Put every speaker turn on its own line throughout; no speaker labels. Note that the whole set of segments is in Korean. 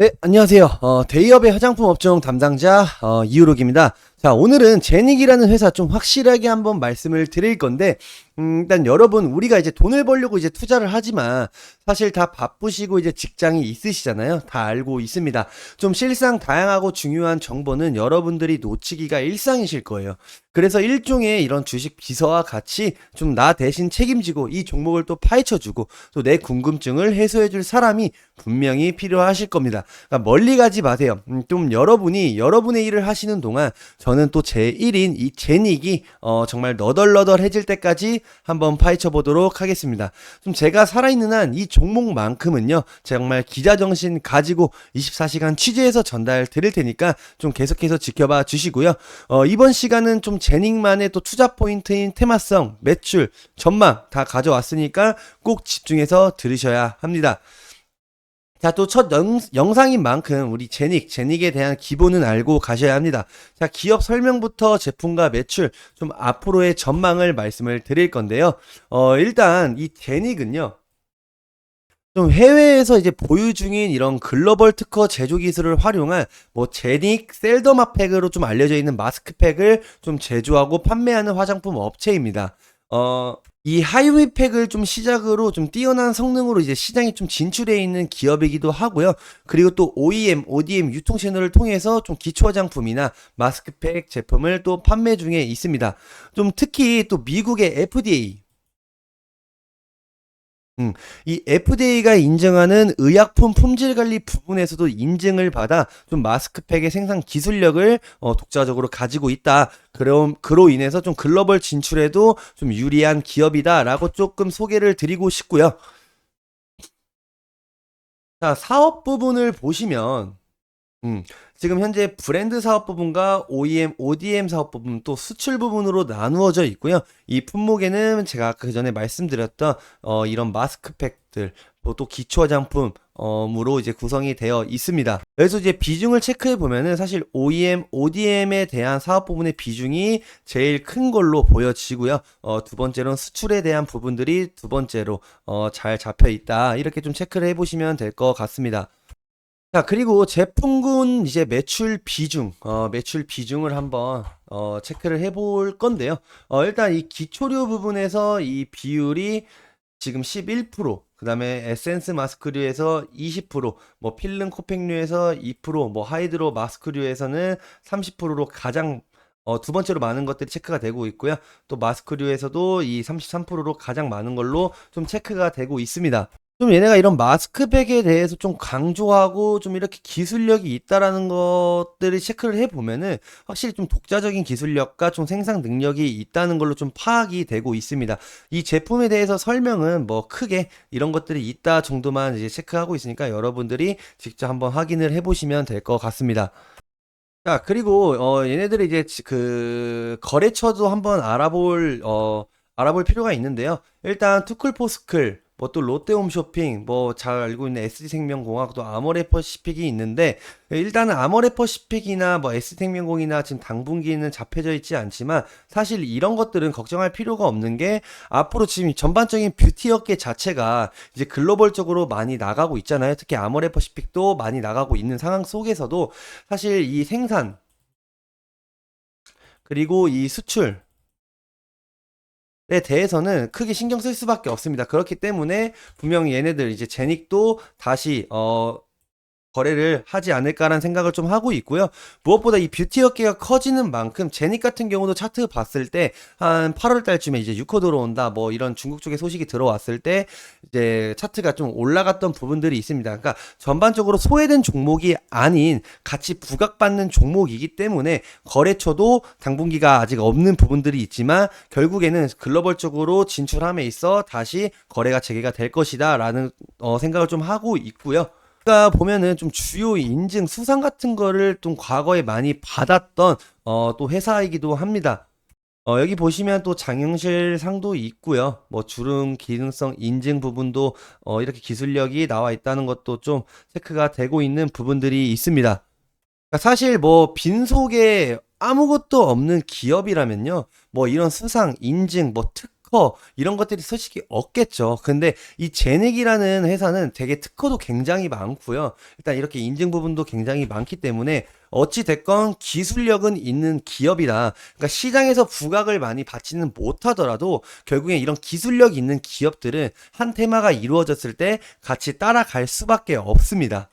네, 안녕하세요. 대기업의 화장품 업종 담당자 이유록입니다. 자, 오늘은 제닉이라는 회사 좀 확실하게 한번 말씀을 드릴 건데, 일단 여러분, 우리가 이제 돈을 벌려고 이제 투자를 하지만 사실 다 바쁘시고 이제 직장이 있으시잖아요. 다 알고 있습니다. 좀 실상 다양하고 중요한 정보는 여러분들이 놓치기가 일상이실 거예요. 그래서 일종의 이런 주식 비서와 같이 좀 나 대신 책임지고 이 종목을 또 파헤쳐주고 또 내 궁금증을 해소해줄 사람이 분명히 필요하실 겁니다. 그러니까 멀리 가지 마세요. 좀 여러분이 여러분의 일을 하시는 동안 저는 또 제 1인 이 제닉이 정말 너덜너덜해질 때까지 한번 파헤쳐 보도록 하겠습니다. 좀 제가 살아있는 한 이 종목만큼은요 정말 기자 정신 가지고 24시간 취재해서 전달 드릴 테니까 좀 계속해서 지켜봐 주시고요. 이번 시간은 좀 제닉만의 또 투자 포인트인 테마성, 매출, 전망 다 가져왔으니까 꼭 집중해서 들으셔야 합니다. 자, 또 첫 영상인 만큼 우리 제닉에 대한 기본은 알고 가셔야 합니다. 자, 기업 설명부터 제품과 매출, 좀 앞으로의 전망을 말씀을 드릴 건데요. 일단 이 제닉은요. 좀 해외에서 이제 보유 중인 이런 글로벌 특허 제조 기술을 활용한 뭐 제닉 셀더마팩으로 좀 알려져 있는 마스크팩을 좀 제조하고 판매하는 화장품 업체입니다. 이 하이위팩을 좀 시작으로 좀 뛰어난 성능으로 이제 시장에 좀 진출해 있는 기업이기도 하고요. 그리고 또 OEM, ODM 유통 채널을 통해서 좀 기초 화장품이나 마스크팩 제품을 또 판매 중에 있습니다. 좀 특히 또 미국의 FDA, 이 FDA가 인정하는 의약품 품질 관리 부분에서도 인증을 받아 좀 마스크팩의 생산 기술력을 독자적으로 가지고 있다. 그로 인해서 좀 글로벌 진출에도 좀 유리한 기업이다라고 조금 소개를 드리고 싶고요. 자, 사업 부분을 보시면 음, 지금 현재 브랜드 사업 부분과 OEM, ODM 사업 부분 또 수출 부분으로 나누어져 있고요. 이 품목에는 제가 아까 그 전에 말씀드렸던 이런 마스크팩들 또 기초 화장품으로 이제 구성이 되어 있습니다. 그래서 이제 비중을 체크해 보면은 사실 OEM, ODM에 대한 사업 부분의 비중이 제일 큰 걸로 보여지고요. 두 번째로는 수출에 대한 부분들이 두 번째로 잘 잡혀 있다. 이렇게 좀 체크를 해 보시면 될 것 같습니다. 자, 그리고 제품군 이제 매출 비중을 한번 체크를 해볼 건데요. 일단 이 기초료 부분에서 이 비율이 지금 11%, 그 다음에 에센스 마스크류에서 20%, 뭐 필름 코팩류에서 2%, 뭐 하이드로 마스크류에서는 30%로 가장 두 번째로 많은 것들이 체크가 되고 있고요. 또 마스크류에서도 이 33%로 가장 많은 걸로 좀 체크가 되고 있습니다. 좀 얘네가 이런 마스크팩에 대해서 좀 강조하고 좀 이렇게 기술력이 있다라는 것들을 체크를 해보면은 확실히 좀 독자적인 기술력과 좀 생산 능력이 있다는 걸로 좀 파악이 되고 있습니다. 이 제품에 대해서 설명은 뭐 크게 이런 것들이 있다 정도만 이제 체크하고 있으니까 여러분들이 직접 한번 확인을 해보시면 될 것 같습니다. 자, 그리고 얘네들이 이제 그 거래처도 한번 알아볼 필요가 있는데요. 일단 투쿨포스클, 뭐 또 롯데홈쇼핑, 뭐 잘 알고 있는 SD생명공학, 또 아모레퍼시픽이 있는데 일단은 아모레퍼시픽이나 뭐 SD생명공이나 지금 당분기는 잡혀져 있지 않지만 사실 이런 것들은 걱정할 필요가 없는 게 앞으로 지금 전반적인 뷰티 업계 자체가 이제 글로벌적으로 많이 나가고 있잖아요. 특히 아모레퍼시픽도 많이 나가고 있는 상황 속에서도 사실 이 생산 그리고 이 수출에 대해서는 크게 신경 쓸 수밖에 없습니다. 그렇기 때문에 분명히 얘네들 이제 제닉도 다시 거래를 하지 않을까라는 생각을 좀 하고 있고요. 무엇보다 이 뷰티 업계가 커지는 만큼 제닉 같은 경우도 차트 봤을 때 한 8월 달쯤에 이제 6호 들어온다 뭐 이런 중국 쪽의 소식이 들어왔을 때 이제 차트가 좀 올라갔던 부분들이 있습니다. 그러니까 전반적으로 소외된 종목이 아닌 같이 부각받는 종목이기 때문에 거래처도 당분기가 아직 없는 부분들이 있지만 결국에는 글로벌적으로 진출함에 있어 다시 거래가 재개가 될 것이다라는 생각을 좀 하고 있고요. 그러니까 보면은 좀 주요 인증 수상 같은 거를 좀 과거에 많이 받았던 또 회사이기도 합니다. 여기 보시면 또 장영실 상도 있고요. 뭐 주름 기능성 인증 부분도 이렇게 기술력이 나와 있다는 것도 좀 체크가 되고 있는 부분들이 있습니다. 그러니까 사실 뭐 빈속에 아무것도 없는 기업이라면요. 뭐 이런 수상, 인증, 뭐 특허 이런 것들이 솔직히 없겠죠. 근데 이 제닉이라는 회사는 되게 특허도 굉장히 많고요. 일단 이렇게 인증 부분도 굉장히 많기 때문에 어찌 됐건 기술력은 있는 기업이다. 그러니까 시장에서 부각을 많이 받지는 못하더라도 결국엔 이런 기술력 있는 기업들은 한 테마가 이루어졌을 때 같이 따라갈 수밖에 없습니다.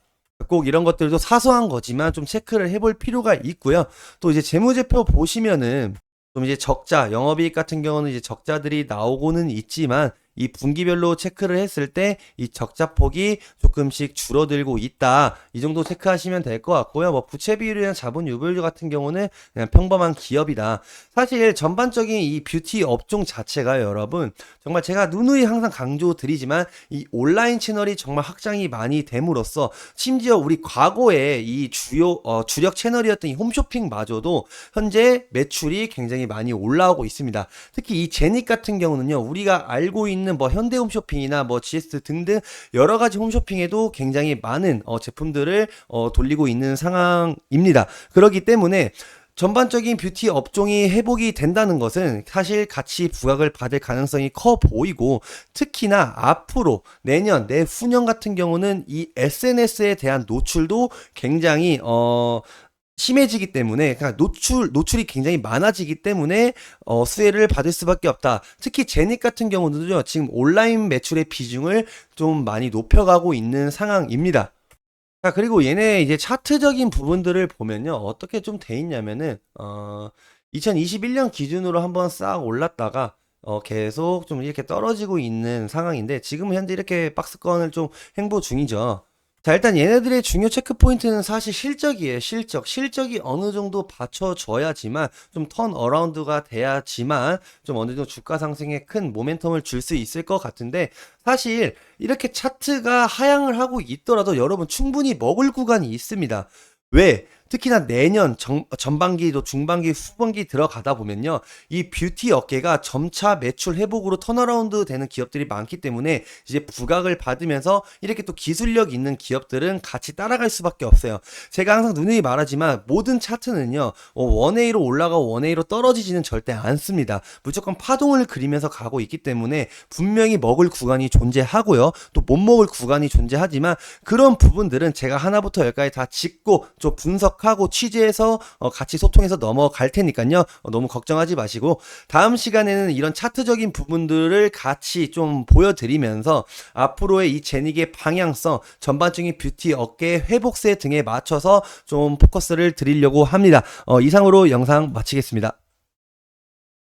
꼭 이런 것들도 사소한 거지만 좀 체크를 해볼 필요가 있고요. 또 이제 재무제표 보시면은 좀 이제 적자, 영업이익 같은 경우는 이제 적자들이 나오고는 있지만 이 분기별로 체크를 했을 때 이 적자 폭이 조금씩 줄어들고 있다. 이 정도 체크하시면 될 것 같고요. 뭐 부채 비율이나 자본 유불률 같은 경우는 그냥 평범한 기업이다. 사실 전반적인 이 뷰티 업종 자체가 여러분 정말 제가 누누이 항상 강조드리지만 이 온라인 채널이 정말 확장이 많이 됨으로써 심지어 우리 과거에 이 주력 채널이었던 이 홈쇼핑마저도 현재 매출이 굉장히 많이 올라오고 있습니다. 특히 이 제닉 같은 경우는요, 우리가 알고 있는 뭐 현대홈쇼핑이나 뭐 GS 등등 여러 가지 홈쇼핑에도 굉장히 많은 제품들을 돌리고 있는 상황입니다. 그렇기 때문에 전반적인 뷰티 업종이 회복이 된다는 것은 사실 같이 부각을 받을 가능성이 커 보이고, 특히나 앞으로 내년, 내후년 같은 경우는 이 SNS에 대한 노출도 굉장히 심해지기 때문에, 그러니까 노출이 굉장히 많아지기 때문에 수혜를 받을 수밖에 없다. 특히 제닉 같은 경우는요, 지금 온라인 매출의 비중을 좀 많이 높여가고 있는 상황입니다. 자, 그리고 얘네 이제 차트적인 부분들을 보면요, 어떻게 좀 돼 있냐면은 2021년 기준으로 한번 싹 올랐다가 계속 좀 이렇게 떨어지고 있는 상황인데, 지금은 현재 이렇게 박스권을 좀 횡보 중이죠. 자, 일단 얘네들의 중요 체크 포인트는 사실 실적이에요. 실적이 어느 정도 받쳐줘야지만, 좀 턴 어라운드가 돼야지만 좀 어느 정도 주가 상승에 큰 모멘텀을 줄 수 있을 것 같은데, 사실 이렇게 차트가 하향을 하고 있더라도 여러분 충분히 먹을 구간이 있습니다. 왜? 특히나 내년 전반기도 중반기 후반기 들어가다 보면요, 이 뷰티 업계가 점차 매출 회복으로 턴어라운드 되는 기업들이 많기 때문에 이제 부각을 받으면서 이렇게 또 기술력 있는 기업들은 같이 따라갈 수밖에 없어요. 제가 항상 누누이 말하지만 모든 차트는요, 1A로 올라가고 1A로 떨어지지는 절대 않습니다. 무조건 파동을 그리면서 가고 있기 때문에 분명히 먹을 구간이 존재하고요, 또 못 먹을 구간이 존재하지만, 그런 부분들은 제가 하나부터 열까지 다 짚고 좀 분석하고 취재해서 같이 소통해서 넘어갈 테니까요, 너무 걱정하지 마시고, 다음 시간에는 이런 차트적인 부분들을 같이 좀 보여드리면서 앞으로의 이 제닉의 방향성, 전반적인 뷰티 업계 회복세 등에 맞춰서 좀 포커스를 드리려고 합니다. 이상으로 영상 마치겠습니다.